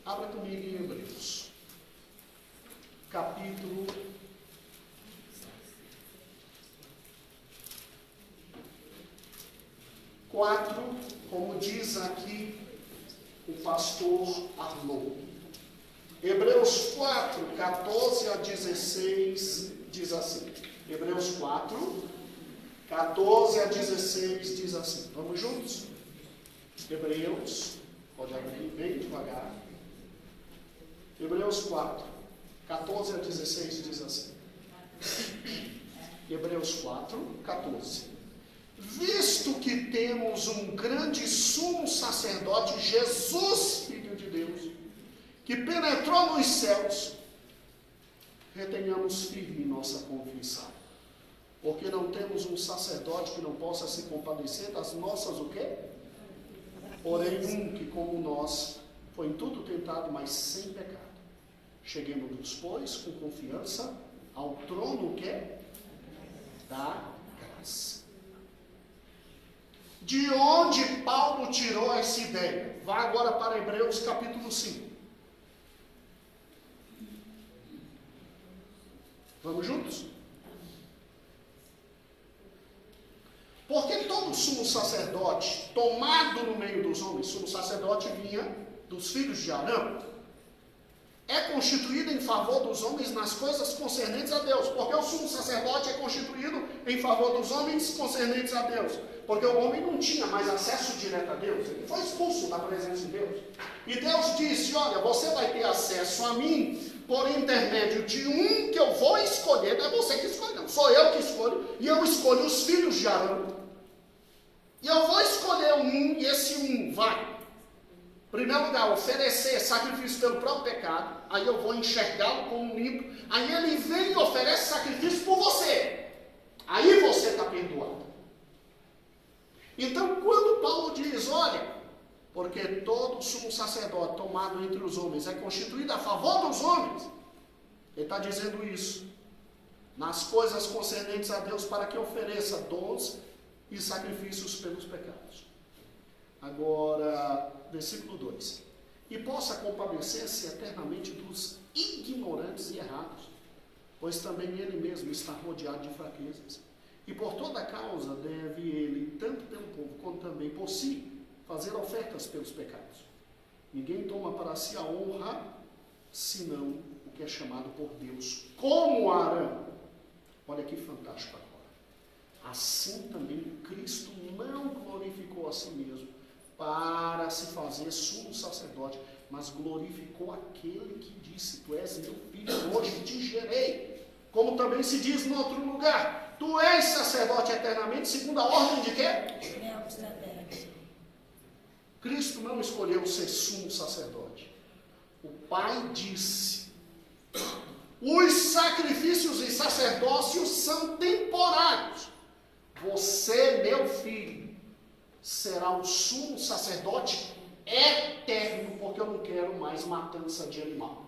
Abra comigo em Hebreus. Capítulo 4, como diz aqui o pastor Arnaud. Hebreus 4, 14 a 16 diz assim. Hebreus 4, 14 a 16 diz assim. Vamos juntos? Hebreus, pode abrir bem devagar. Hebreus 4, 14 a 16 diz assim. Hebreus 4, 14. Visto que temos um grande sumo sacerdote, Jesus, Filho de Deus, que penetrou nos céus, retenhamos firme nossa confissão. Porque não temos um sacerdote que não possa se compadecer das nossas o quê? Porém um que como nós foi em tudo tentado, mas sem pecado. Cheguemos, pois, com confiança ao trono o quê? Da graça. De onde Paulo tirou essa ideia? Vá agora para Hebreus capítulo 5. Vamos juntos? Porque todo sumo sacerdote, tomado no meio dos homens, sumo sacerdote vinha dos filhos de Arão, é constituído em favor dos homens nas coisas concernentes a Deus. Porque o sumo sacerdote é constituído em favor dos homens concernentes a Deus. Porque o homem não tinha mais acesso direto a Deus. Ele foi expulso da presença de Deus. E Deus disse, olha, você vai ter acesso a mim por intermédio de um que eu vou escolher. Não é você que escolhe, não. Sou eu que escolho. E eu escolho os filhos de Arão. E eu vou escolher um, e esse um vai. Em primeiro lugar, oferecer sacrifício pelo próprio pecado. Aí eu vou enxergá-lo como limpo. Aí ele vem e oferece sacrifício por você. Aí você está perdoado. Então, quando Paulo diz, olha, porque todo sumo sacerdote tomado entre os homens é constituído a favor dos homens, ele está dizendo isso, nas coisas concernentes a Deus, para que ofereça dons e sacrifícios pelos pecados. Agora, versículo 2. E possa compadecer-se eternamente dos ignorantes e errados, pois também ele mesmo está rodeado de fraquezas. E por toda causa deve ele, tanto pelo povo quanto também por si, fazer ofertas pelos pecados. Ninguém toma para si a honra, senão o que é chamado por Deus, como Arão. Olha que fantástico agora. Assim também Cristo não glorificou a si mesmo para se fazer sumo sacerdote, mas glorificou aquele que disse, tu és meu filho, hoje te gerei. Como também se diz no outro lugar, tu és sacerdote eternamente, segundo a ordem de quê? Cristo não escolheu ser sumo sacerdote. O Pai disse, os sacrifícios e sacerdócios são temporários. Você, meu filho, será o sumo sacerdote eterno, porque eu não quero mais matança de animal.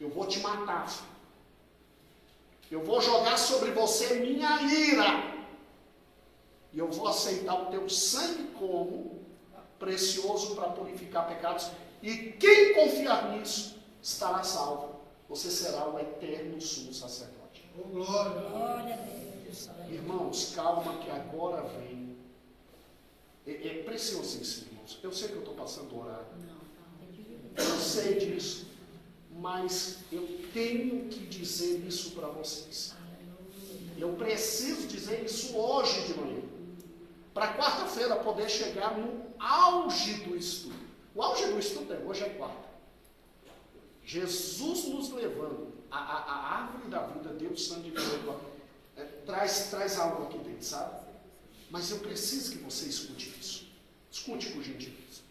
Eu vou te matar, filho. Eu vou jogar sobre você minha ira. E eu vou aceitar o teu sangue como precioso para purificar pecados. E quem confiar nisso estará salvo. Você será o eterno sumo sacerdote. Oh, glória. Glória a Deus. Irmãos, calma que agora vem. É preciosíssimo, irmãos. Eu sei que eu estou passando o horário. Eu sei disso. Mas eu tenho que dizer isso para vocês. Eu preciso dizer isso hoje de manhã. Para quarta-feira poder chegar no auge do estudo. O auge do estudo hoje é quarta. Jesus nos levando. A árvore da vida, Deus sangue de Deus, traz algo aqui dentro, sabe? Mas eu preciso que você escute isso. Escute por gentileza.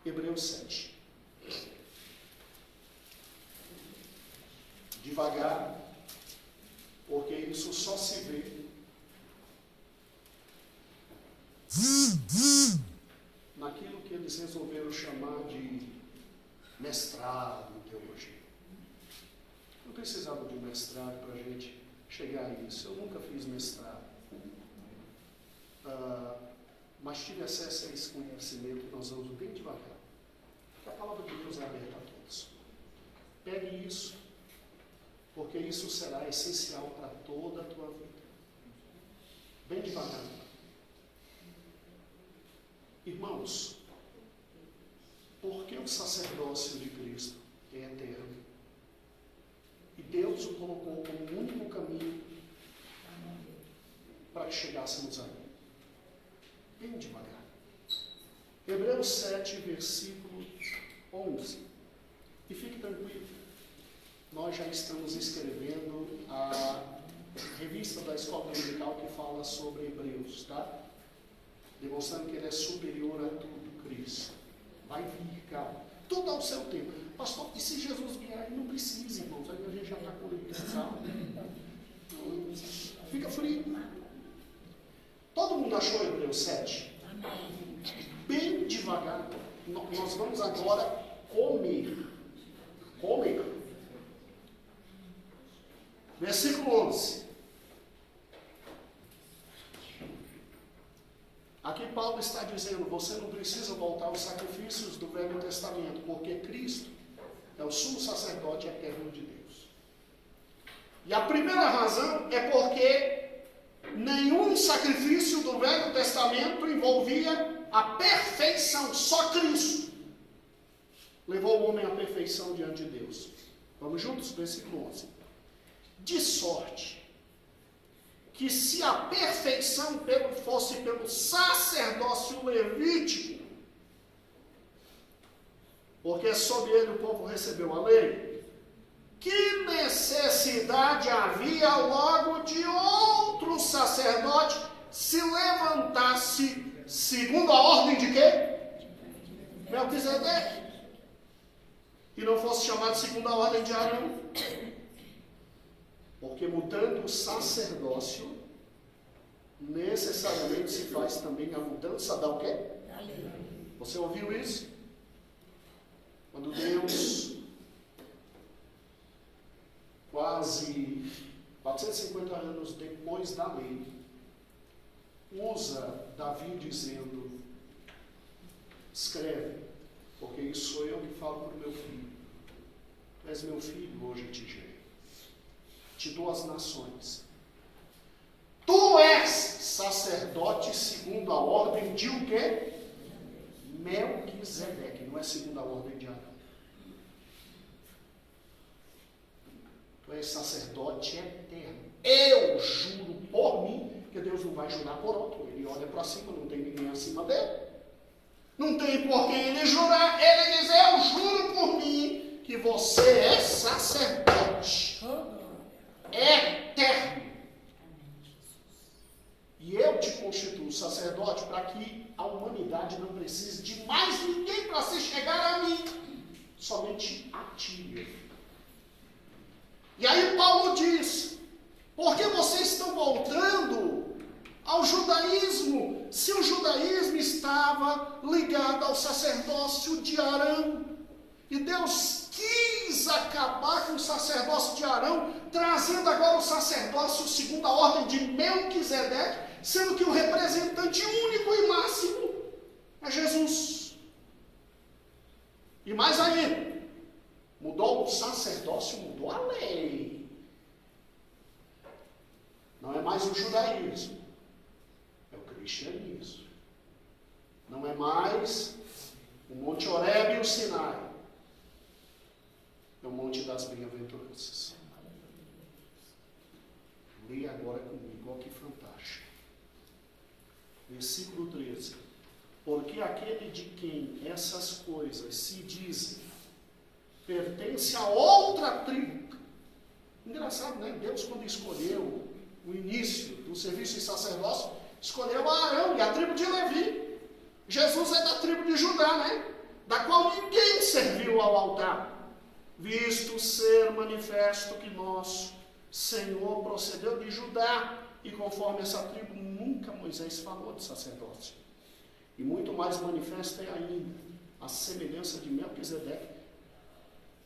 Hebreus 7. Devagar, porque isso só se vê naquilo que eles resolveram chamar de mestrado em teologia. Eu precisava de um mestrado para a gente chegar a isso. Eu nunca fiz mestrado. Mas tive acesso a esse conhecimento que nós vamos bem devagar. A palavra de Deus é aberta a todos. Pegue isso, porque isso será essencial para toda a tua vida. Bem devagar. Irmãos, porque o sacerdócio de Cristo é eterno e Deus o colocou como o único caminho para que chegássemos a Ele. Bem devagar. Hebreus 7, versículo 11. E fique tranquilo, nós já estamos escrevendo a revista da Escola Dominical que fala sobre Hebreus, tá? Demonstrando que ele é superior a tudo, Cristo. Vai vir, calma. Tudo ao seu tempo. Pastor, e se Jesus vier aí? Não precisa, irmãos. Aí a gente já está com ele, calma. Fica frio. Todo mundo achou Hebreus 7? Bem devagar. Nós vamos agora comer. Comer. Versículo 11. Aqui Paulo está dizendo, você não precisa voltar aos sacrifícios do Velho Testamento, porque Cristo é o sumo sacerdote eterno de Deus. E a primeira razão é porque nenhum sacrifício do Velho Testamento envolvia a perfeição, só Cristo levou o homem à perfeição diante de Deus. Vamos juntos? Versículo 11. De sorte que se a perfeição fosse pelo sacerdócio levítico, porque sob ele o povo recebeu a lei, que necessidade havia logo de outro sacerdote se levantasse segundo a ordem de quê? Melquisedeque, e não fosse chamado segundo a ordem de Arão. Porque mudando o sacerdócio, necessariamente se faz também a mudança da o quê? Da lei. Você ouviu isso? Quando Deus, quase 450 anos depois da lei, usa Davi dizendo, escreve, porque isso sou eu que falo para o meu filho. Tu és meu filho, hoje eu te gerei. Te dou as nações. Tu és sacerdote segundo a ordem de o quê? Melquisedeque, não é segundo a ordem de Arão. Tu és sacerdote eterno. Eu juro por mim, que Deus não vai jurar por outro. Ele olha para cima, não tem ninguém acima dele. Não tem por quem ele jurar. Ele diz, eu juro por mim, que você é sacerdote eterno. E eu te constituo sacerdote para que a humanidade não precise de mais ninguém para se chegar a mim. Somente a ti. E aí Paulo diz, por que vocês estão voltando ao judaísmo, se o judaísmo estava ligado ao sacerdócio de Arão? E Deus quis acabar com o sacerdócio de Arão, trazendo agora o sacerdócio segundo a ordem de Melquisedeque, sendo que o representante único e máximo é Jesus. E mais ainda, mudou o sacerdócio, mudou a lei. Não é mais o judaísmo, é o cristianismo. Não é mais o Monte Horebe e o Sinai, é o Monte das Bem-aventuranças. Leia agora comigo, olha que fantástico. Versículo 13. Porque aquele de quem essas coisas se dizem pertence a outra tribo. Engraçado, né? Deus, quando escolheu o início do serviço de sacerdócio, escolheu Arão e a tribo de Levi. Jesus é da tribo de Judá, né? Da qual ninguém serviu ao altar, visto ser manifesto que nosso Senhor procedeu de Judá, e conforme essa tribo nunca Moisés falou de sacerdócio. E muito mais manifesta é ainda a semelhança de Melquisedeque.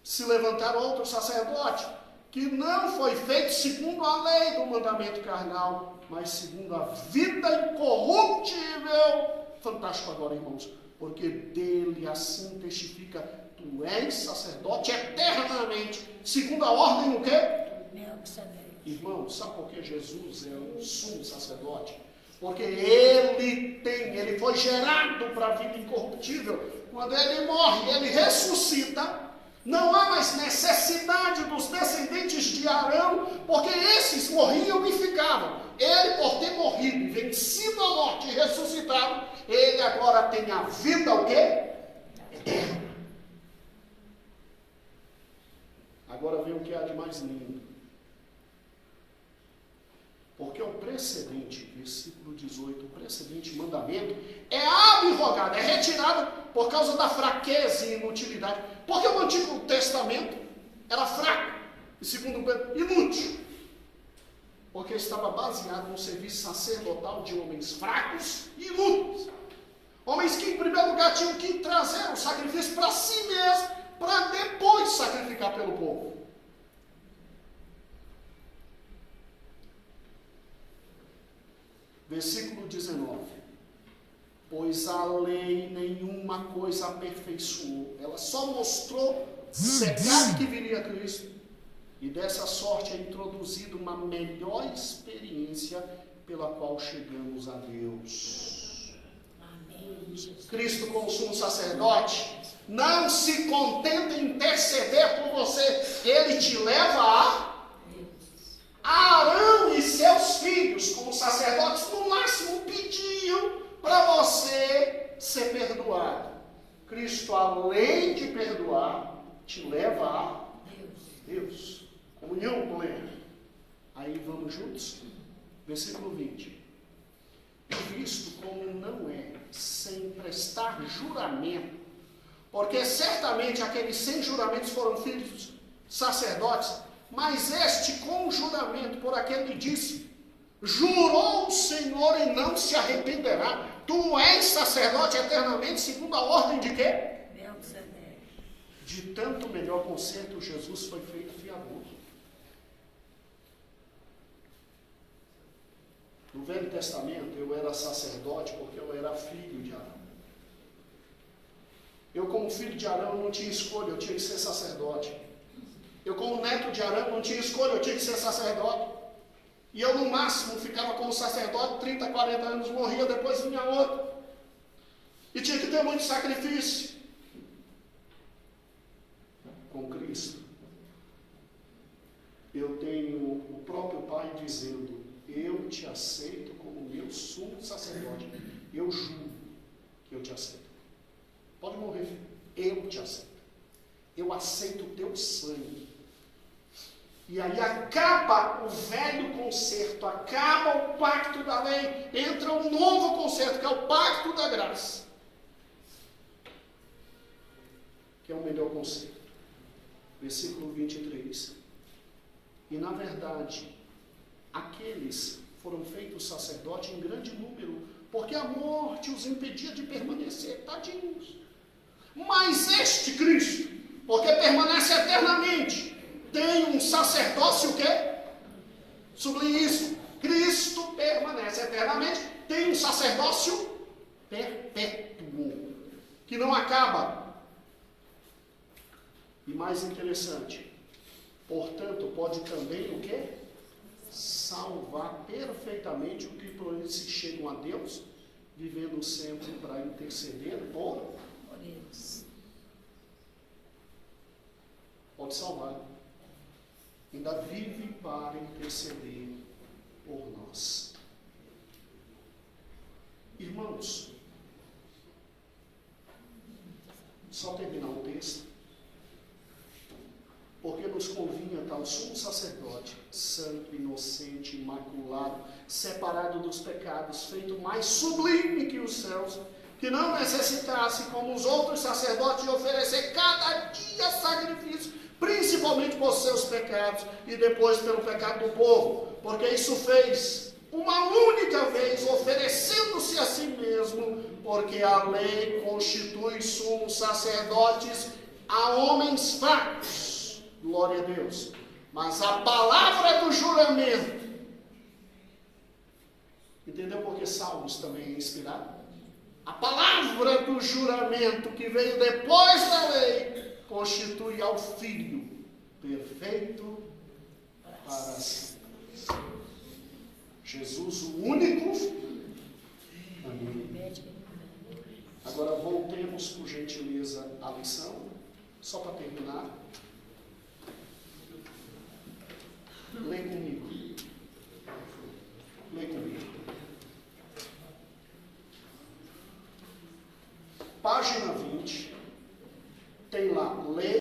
Se levantar outro sacerdote, que não foi feito segundo a lei do mandamento carnal, mas segundo a vida incorruptível. Fantástico agora, irmãos, porque dele assim testifica, tu és sacerdote eternamente, segundo a ordem o quê? Irmão, sabe por que Jesus é o sumo sacerdote? Porque ele foi gerado para a vida incorruptível. Quando ele morre, ele ressuscita. Não há mais necessidade dos descendentes de Arão, porque esses morriam e ficavam. Ele, por ter morrido e vencido a morte e ressuscitado, ele agora tem a vida o quê? Eterna. Agora vem o que há de mais lindo. Porque o precedente, versículo 18, o precedente mandamento é abrogado, é retirado por causa da fraqueza e inutilidade. Porque o Antigo Testamento era fraco, e segundo Pedro, inútil. Porque estava baseado no serviço sacerdotal de homens fracos e inúteis. Homens que, em primeiro lugar, tinham que trazer o sacrifício para si mesmo, para depois sacrificar pelo povo. Versículo 19. Pois a lei nenhuma coisa aperfeiçoou. Ela só mostrou o pecado que viria a Cristo. E dessa sorte é introduzida uma melhor experiência pela qual chegamos a Deus. Amém. Cristo, como sumo sacerdote, não se contenta em interceder por você. Ele te leva a Arão e seus filhos, como sacerdotes, no máximo pediam para você ser perdoado. Cristo, além de perdoar, te leva a Deus. Comunhão com Ele. Aí vamos juntos? Versículo 20. Visto como não é sem prestar juramento, Porque certamente aqueles 100 juramentos foram filhos sacerdotes, mas este com juramento, por aquele disse, jurou o Senhor e não se arrependerá. Tu és sacerdote eternamente, segundo a ordem de quê? De tanto melhor conserto, Jesus foi feito fiador. No Velho Testamento, eu era sacerdote porque eu era filho de Arão. Eu, como filho de Arão, não tinha escolha, eu tinha que ser sacerdote. Eu, como neto de Arão, não tinha escolha, eu tinha que ser sacerdote. E eu, no máximo, ficava como sacerdote 30, 40 anos, morria, depois vinha outro. E tinha que ter muito sacrifício. Com Cristo, eu tenho o próprio Pai dizendo, eu te aceito como meu sumo sacerdote. Eu juro que eu te aceito. Pode morrer, filho. Eu te aceito. Eu aceito o teu sangue. E aí acaba o velho concerto, acaba o pacto da lei, entra um novo concerto, que é o pacto da graça. Que é o melhor concerto. Versículo 23. E na verdade, aqueles foram feitos sacerdotes em grande número, porque a morte os impedia de permanecer, tadinhos. Mas este Cristo, porque permanece eternamente, tem um sacerdócio o quê? Sublinhe isso. Cristo permanece eternamente, tem um sacerdócio perpétuo, que não acaba. E mais interessante, portanto, pode também o quê? Salvar perfeitamente o que por eles se chegam a Deus, vivendo sempre para interceder por eles. Pode salvar. Ainda vive para interceder por nós. Irmãos, só terminar o texto, porque nos convinha tal sumo sacerdote, santo, inocente, imaculado, separado dos pecados, feito mais sublime que os céus, que não necessitasse, como os outros sacerdotes, de oferecer cada dia sacrifício, principalmente por seus pecados e depois pelo pecado do povo, porque isso fez uma única vez, oferecendo-se a si mesmo, porque a lei constitui sumos sacerdotes a homens fracos. Glória a Deus. Mas a palavra do juramento, entendeu porque Salmos também é inspirado? A palavra do juramento que veio depois da lei constitui ao Filho perfeito para sempre. Jesus, o único. Amém. Agora voltemos, por gentileza, à lição, só para terminar. Lê comigo. Lê comigo. Página 20. Tem lá, lê.